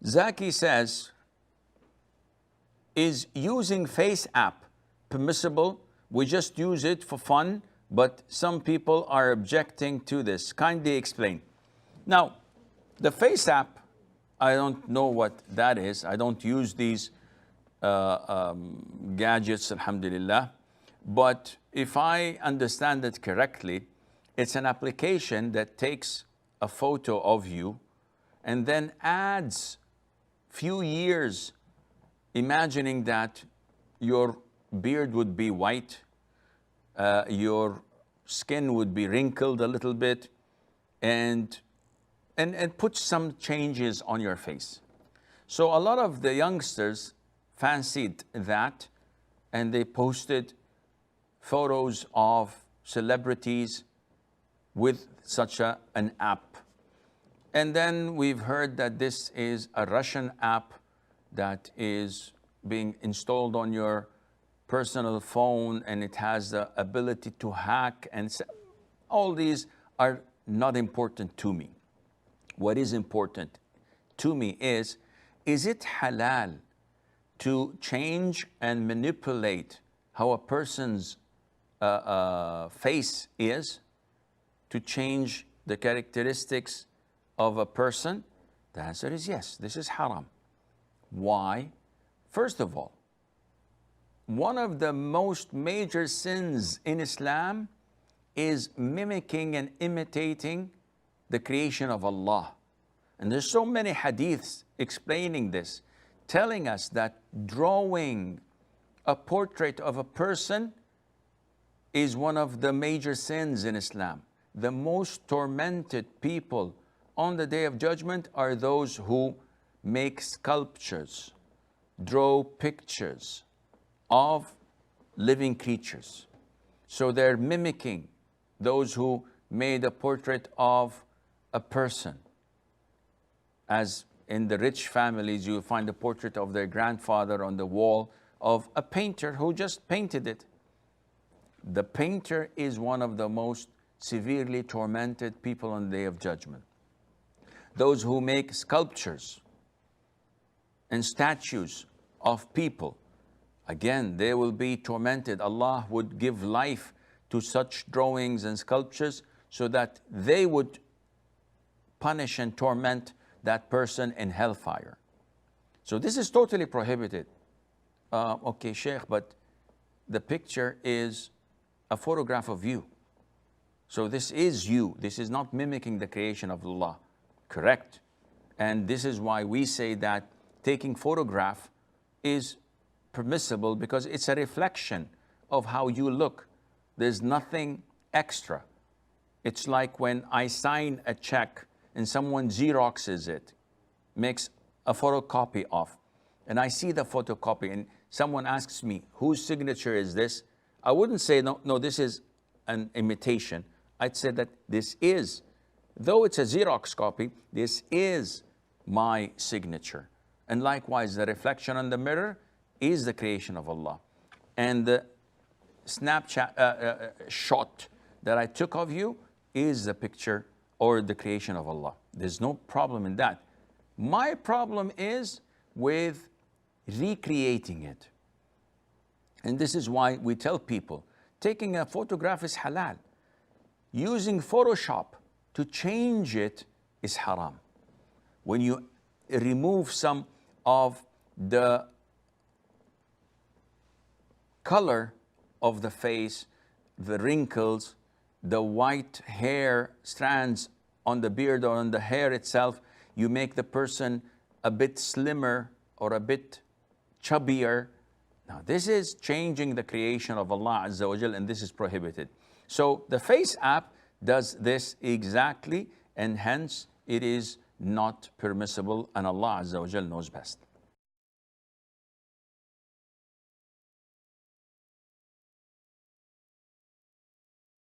Zaki says, is using FaceApp permissible? We just use it for fun, but some people are objecting to this. Kindly explain. Now, the FaceApp, I don't know what that is. I don't use these gadgets, alhamdulillah. But if I understand it correctly, it's an application that takes a photo of you and then adds few years, imagining that your beard would be white, your skin would be wrinkled a little bit, and put some changes on your face. So a lot of the youngsters fancied that, and they posted photos of celebrities with such an app. And then we've heard that this is a Russian app that is being installed on your personal phone, and it has the ability to hack, and all these are not important to me. What is important to me is it halal to change and manipulate how a person's face is, to change the characteristics of a person? The answer is yes, this is haram. Why? First of all, one of the most major sins in Islam is mimicking and imitating the creation of Allah. And there's so many hadiths explaining this, telling us that drawing a portrait of a person is one of the major sins in Islam. The most tormented people on the Day of Judgment are those who make sculptures, draw pictures of living creatures. So they're mimicking those who made a portrait of a person. As in the rich families, you find a portrait of their grandfather on the wall of a painter who just painted it. The painter is one of the most severely tormented people on the Day of Judgment. Those who make sculptures and statues of people, again, they will be tormented. Allah would give life to such drawings and sculptures so that they would punish and torment that person in hellfire. So this is totally prohibited. Okay, Sheikh, but the picture is a photograph of you. So this is you. This is not mimicking the creation of Allah. Correct. And this is why we say that taking photograph is permissible, because it's a reflection of how you look. There's nothing extra. It's like when I sign a check and someone Xeroxes it, makes a photocopy of, and I see the photocopy and someone asks me, whose signature is this? I wouldn't say, no, this is an imitation. I'd say that this is, though it's a Xerox copy, this is my signature. And likewise, the reflection on the mirror is the creation of Allah. And the Snapchat shot that I took of you is the picture or the creation of Allah. There's no problem in that. My problem is with recreating it. And this is why we tell people, taking a photograph is halal. Using Photoshop to change it is haram. When you remove some of the color of the face, the wrinkles, the white hair strands on the beard or on the hair itself, you make the person a bit slimmer or a bit chubbier. Now, this is changing the creation of Allah Azza wa Jal, and this is prohibited. So the FaceApp does this exactly, and hence it is not permissible, and Allah Azza wa Jal knows best.